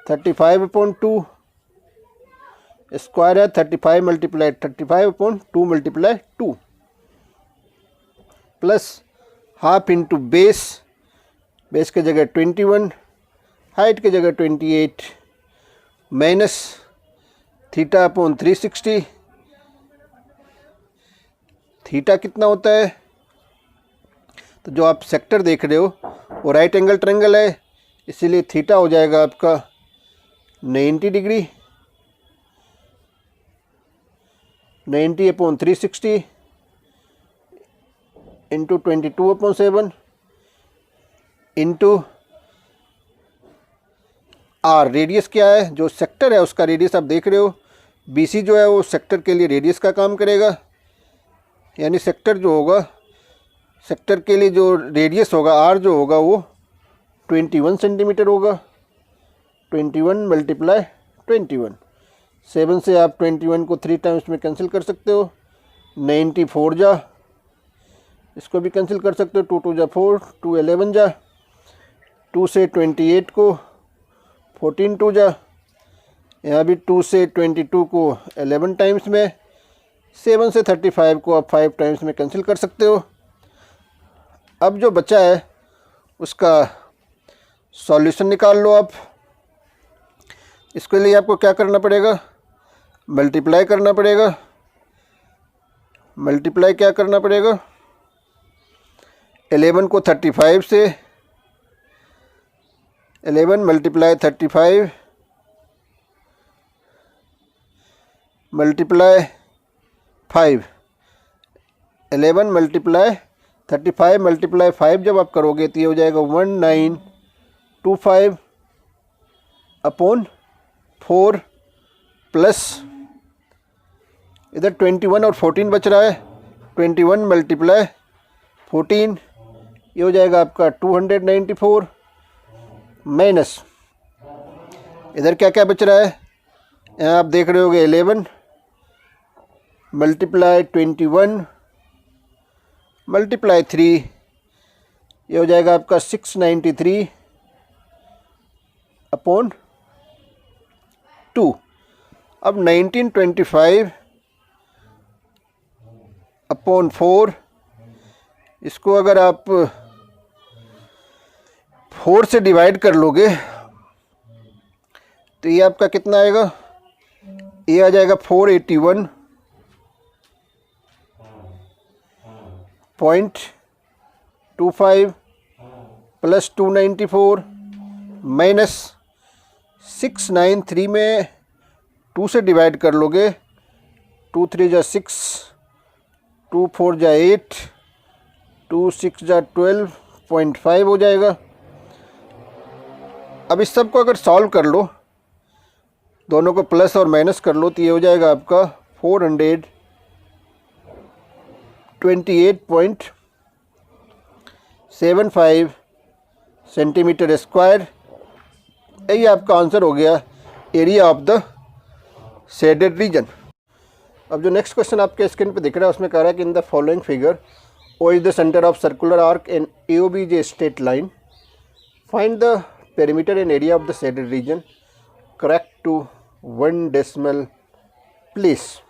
35/2, स्क्वायर है 35 multiply 35/2 multiply 2, plus half into base, base के जगह 21, हाइट के जगह 28, माइनस θ/360। थीटा कितना होता है, तो जो आप सेक्टर देख रहे हो वो राइट एंगल ट्रायंगल है, इसीलिए थीटा हो जाएगा आपका 90 degree, 90/360 into 22/7 into R। Radius क्या है, जो सेक्टर है उसका रेडियस आप देख रहे हो, BC जो है वो सेक्टर के लिए रेडियस का काम करेगा, यानी सेक्टर जो होगा, सेक्टर के लिए जो रेडियस होगा R जो होगा वो 21 सेंटीमीटर होगा। 21 मल्टीप्लाई 21, 7 से आप 21 को 3 टाइम्स में कैंसिल कर सकते हो, 94 जा, इसको भी कैंसिल कर सकते हो, 2 2 जा 4, 2 11 जा, 2 से 28 को 14 2 जा, यहाँ भी 2 से 22 को 11 टाइम्स में, 7 से 35 को आप 5 टाइम्स में कैंसिल कर सकते हो। अब जो बचा है उसका सॉल्यूशन निकाल लो आप। इसके लिए आपको क्या करना पड़ेगा, मल्टीप्लाई करना पड़ेगा। मल्टीप्लाई क्या करना पड़ेगा, 11 को 35 से, 11 मल्टीप्लाई 35 मल्टीप्लाई 5, 11 मल्टीप्लाई 35 मल्टीप्लाई 5 जब आप करोगे तो ये हो जाएगा 1925/4 प्लस इधर 21 और 14 बच रहा है। 21 मल्टीप्लाई 14, ये हो जाएगा आपका 294 माइनस इधर क्या क्या बच रहा है, यहाँ आप देख रहे होगे 11 मल्टीप्लाई 21 मल्टीप्लाई 3, ये हो जाएगा आपका 693 अपॉन 2। अब 1925 अपॉन 4, इसको अगर आप 4 से डिवाइड कर लोगे तो ये आपका कितना आएगा, ये आ जाएगा 481.25 प्लस 294 माइनस 693 में 2 से डिवाइड कर लोगे, 2 3 जा 6, 2 4 जा 8, 2 6 जा 12.5 हो जाएगा। अब इस सब को अगर सॉल्व कर लो, दोनों को प्लस और माइनस कर लो, तो ये हो जाएगा आपका 428.75 सेंटीमीटर स्क्वायर। यही आपका आंसर हो गया, area of the shaded reason. अब जो नेक्स्ट क्वेश्चन आपके स्क्रीन पे दिख रहा है उसमें कह रहा है कि in the following figure O is the centre of circular arc and AOB is a straight line, find the perimeter and area of the shaded region, correct to 1 decimal place.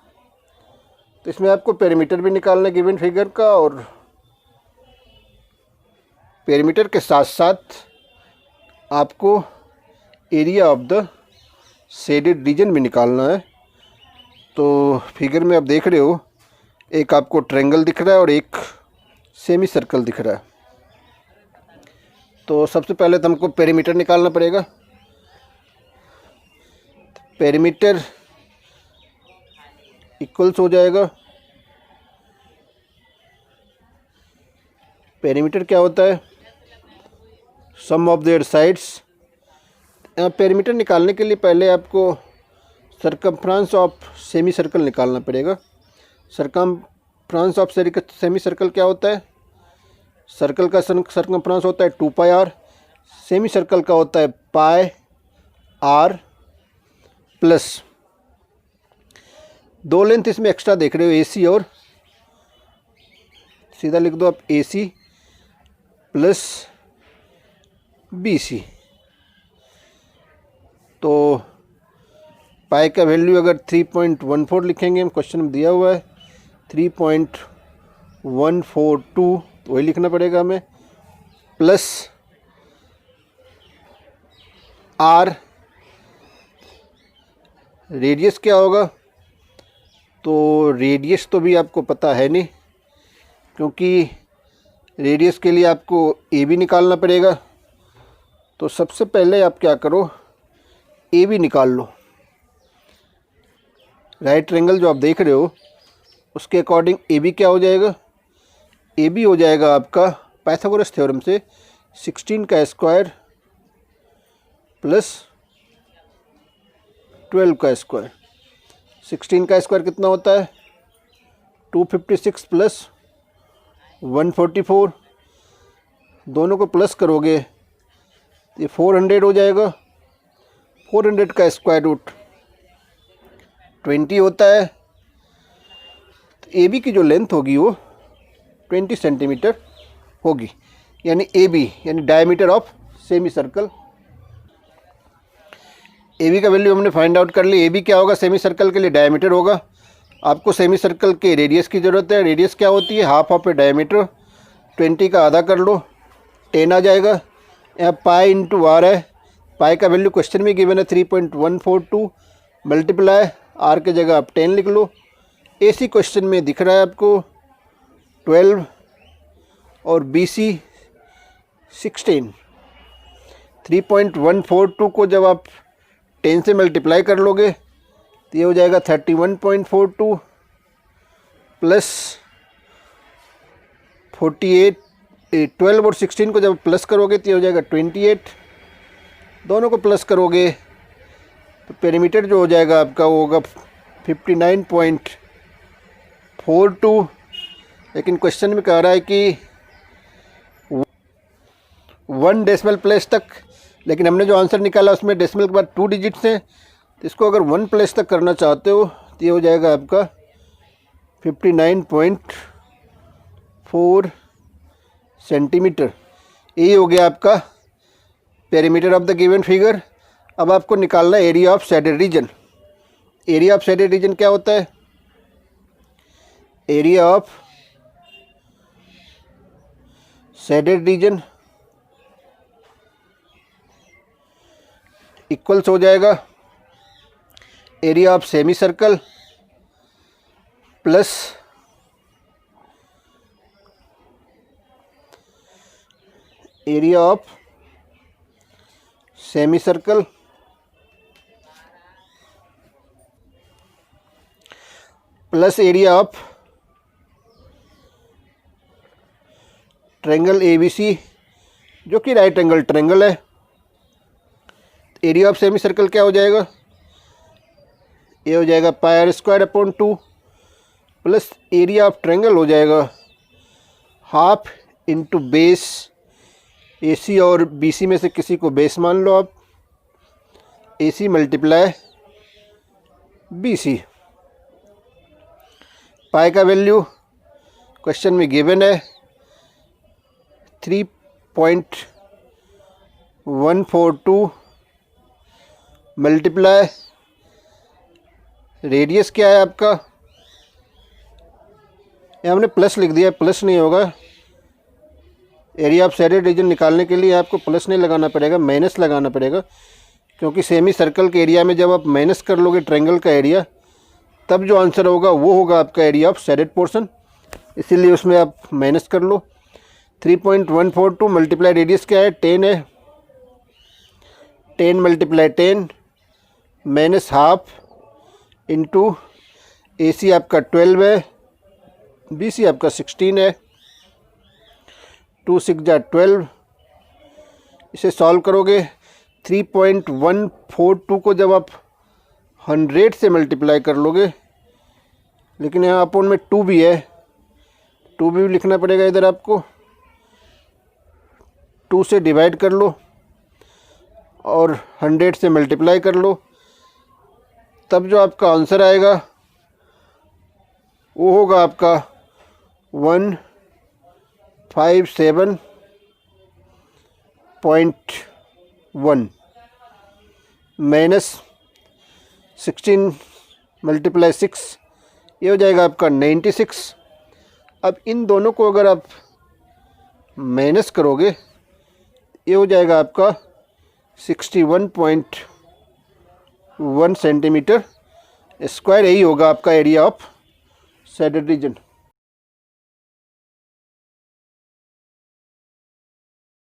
तो इसमें आपको पेरीमीटर भी निकालना है given figure का, और perimeter के साथ साथ आपको area of the shaded reason भी निकालना है। तो फिगर में आप देख रहे हो, एक आपको ट्रायंगल दिख रहा है और एक सेमी सर्कल दिख रहा है। तो सबसे पहले तो हमको पेरीमीटर निकालना पड़ेगा। पेरीमीटर इक्वल्स हो जाएगा, पेरीमीटर क्या होता है, सम ऑफ देयर साइड्स। पेरीमीटर निकालने के लिए पहले आपको सरकमफ्रेंस ऑफ सेमी सर्कल निकालना पड़ेगा। सरकमफ्रेंस ऑफ सेमी सर्कल क्या होता है, सर्कल का सरकमफ्रेंस होता है 2πr, सेमी सर्कल का होता है πr प्लस 2 लेंथ इसमें एक्स्ट्रा देख रहे हो, AC और सीधा लिख दो आप AC प्लस BC। तो पाई का वैल्यू अगर 3.14 लिखेंगे, हम क्वेश्चन में दिया हुआ है 3.142, तो वही लिखना पड़ेगा हमें, प्लस R। रेडियस क्या होगा, तो रेडियस तो भी आपको पता है नहीं, क्योंकि रेडियस के लिए आपको AB निकालना पड़ेगा। तो सबसे पहले आप क्या करो, AB निकाल लो। राइट ट्रायंगल जो आप देख रहे हो उसके अकॉर्डिंग AB क्या हो जाएगा, AB हो जाएगा आपका पाइथागोरस थ्योरम से 16 का स्क्वायर प्लस 12 का स्क्वायर। 16 का स्क्वायर कितना होता है, 256 प्लस 144, दोनों को प्लस करोगे ये 400 हो जाएगा। 400 का स्क्वायर रूट 20 होता है। तो AB की जो लेंथ होगी वो 20 सेंटीमीटर होगी, यानी AB यानी diameter of semi circle. AB का वैल्यू हमने फाइंड आउट कर ली। AB क्या होगा, सेमी सर्कल के लिए डायमीटर होगा। आपको सेमी सर्कल के रेडियस की ज़रूरत है। रेडियस क्या होती है, हाफ ऑफ ए डायमीटर। 20 का आधा कर लो, 10 आ जाएगा। यहाँ पाई इंटू आर है, पाई का वैल्यू क्वेश्चन में गिवन है 3.142, मल्टीप्लाई आर के जगह आप 10 लिख लो। AC क्वेश्चन में दिख रहा है आपको 12 और BC 16। 3.142 को जब आप 10 से मल्टीप्लाई कर लोगे तो ये हो जाएगा 31.42 प्लस 48। 12 और 16 को जब प्लस करोगे तो ये हो जाएगा 28। दोनों को प्लस करोगे तो पेरीमीटर जो हो जाएगा आपका वो होगा 59.8 0.42, लेकिन क्वेश्चन में कह रहा है कि 1 डेसिमल प्लेस तक, लेकिन हमने जो आंसर निकाला उसमें डेसिमल के बाद 2 डिजिट्स हैं, तो इसको अगर 1 प्लेस तक करना चाहते हो तो ये हो जाएगा आपका 59.4 सेंटीमीटर। ये हो गया आपका perimeter of the given figure. अब आपको निकालना है area of shaded region. Area of shaded reason क्या होता है? Area of shaded region equals हो जाएगा area of semi circle plus area of semi circle plus area of triangle ABC, जो कि राइट एंगल ट्रायंगल है। एरिया ऑफ सेमी सर्कल क्या हो जाएगा? ये हो जाएगा πr² / 2 plus area of triangle हो जाएगा हाफ इंटू बेस। AC और BC में से किसी को बेस मान लो आप, AC × BC। पाई का वैल्यू क्वेश्चन में गिवन है 3.142 मल्टीप्लाई रेडियस क्या है आपका, ये हमने प्लस लिख दिया, प्लस नहीं होगा। एरिया ऑफ शेडेड रीजन निकालने के लिए आपको प्लस नहीं लगाना पड़ेगा, माइनस लगाना पड़ेगा, क्योंकि सेमी सर्कल के एरिया में जब आप माइनस कर लोगे ट्रायंगल का एरिया, तब जो आंसर होगा वो होगा आपका एरिया ऑफ शेडेड पोर्शन, इसीलिए उसमें आप माइनस कर लो। 3.142 मल्टीप्लाई रेडियस क्या है? 10 है, 10 × 10 माइनस हाफ इंटू AC आपका 12 है, BC आपका 16 है, 2 × 6 = 12। इसे सॉल्व करोगे 3.142 को जब आप 100 से मल्टीप्लाई कर लोगे, लेकिन यहाँ अपोन में 2 भी है, 2 भी लिखना पड़ेगा इधर आपको। 2 से डिवाइड कर लो और 100 से मल्टीप्लाई कर लो, तब जो आपका आंसर आएगा वो होगा आपका 157.1 माइनस 16 × 6, ये हो जाएगा आपका 96। अब इन दोनों को अगर आप माइनस करोगे, ये हो जाएगा आपका 61.1 सेंटीमीटर स्क्वायर। यही होगा आपका एरिया ऑफ शेडेड रीजन।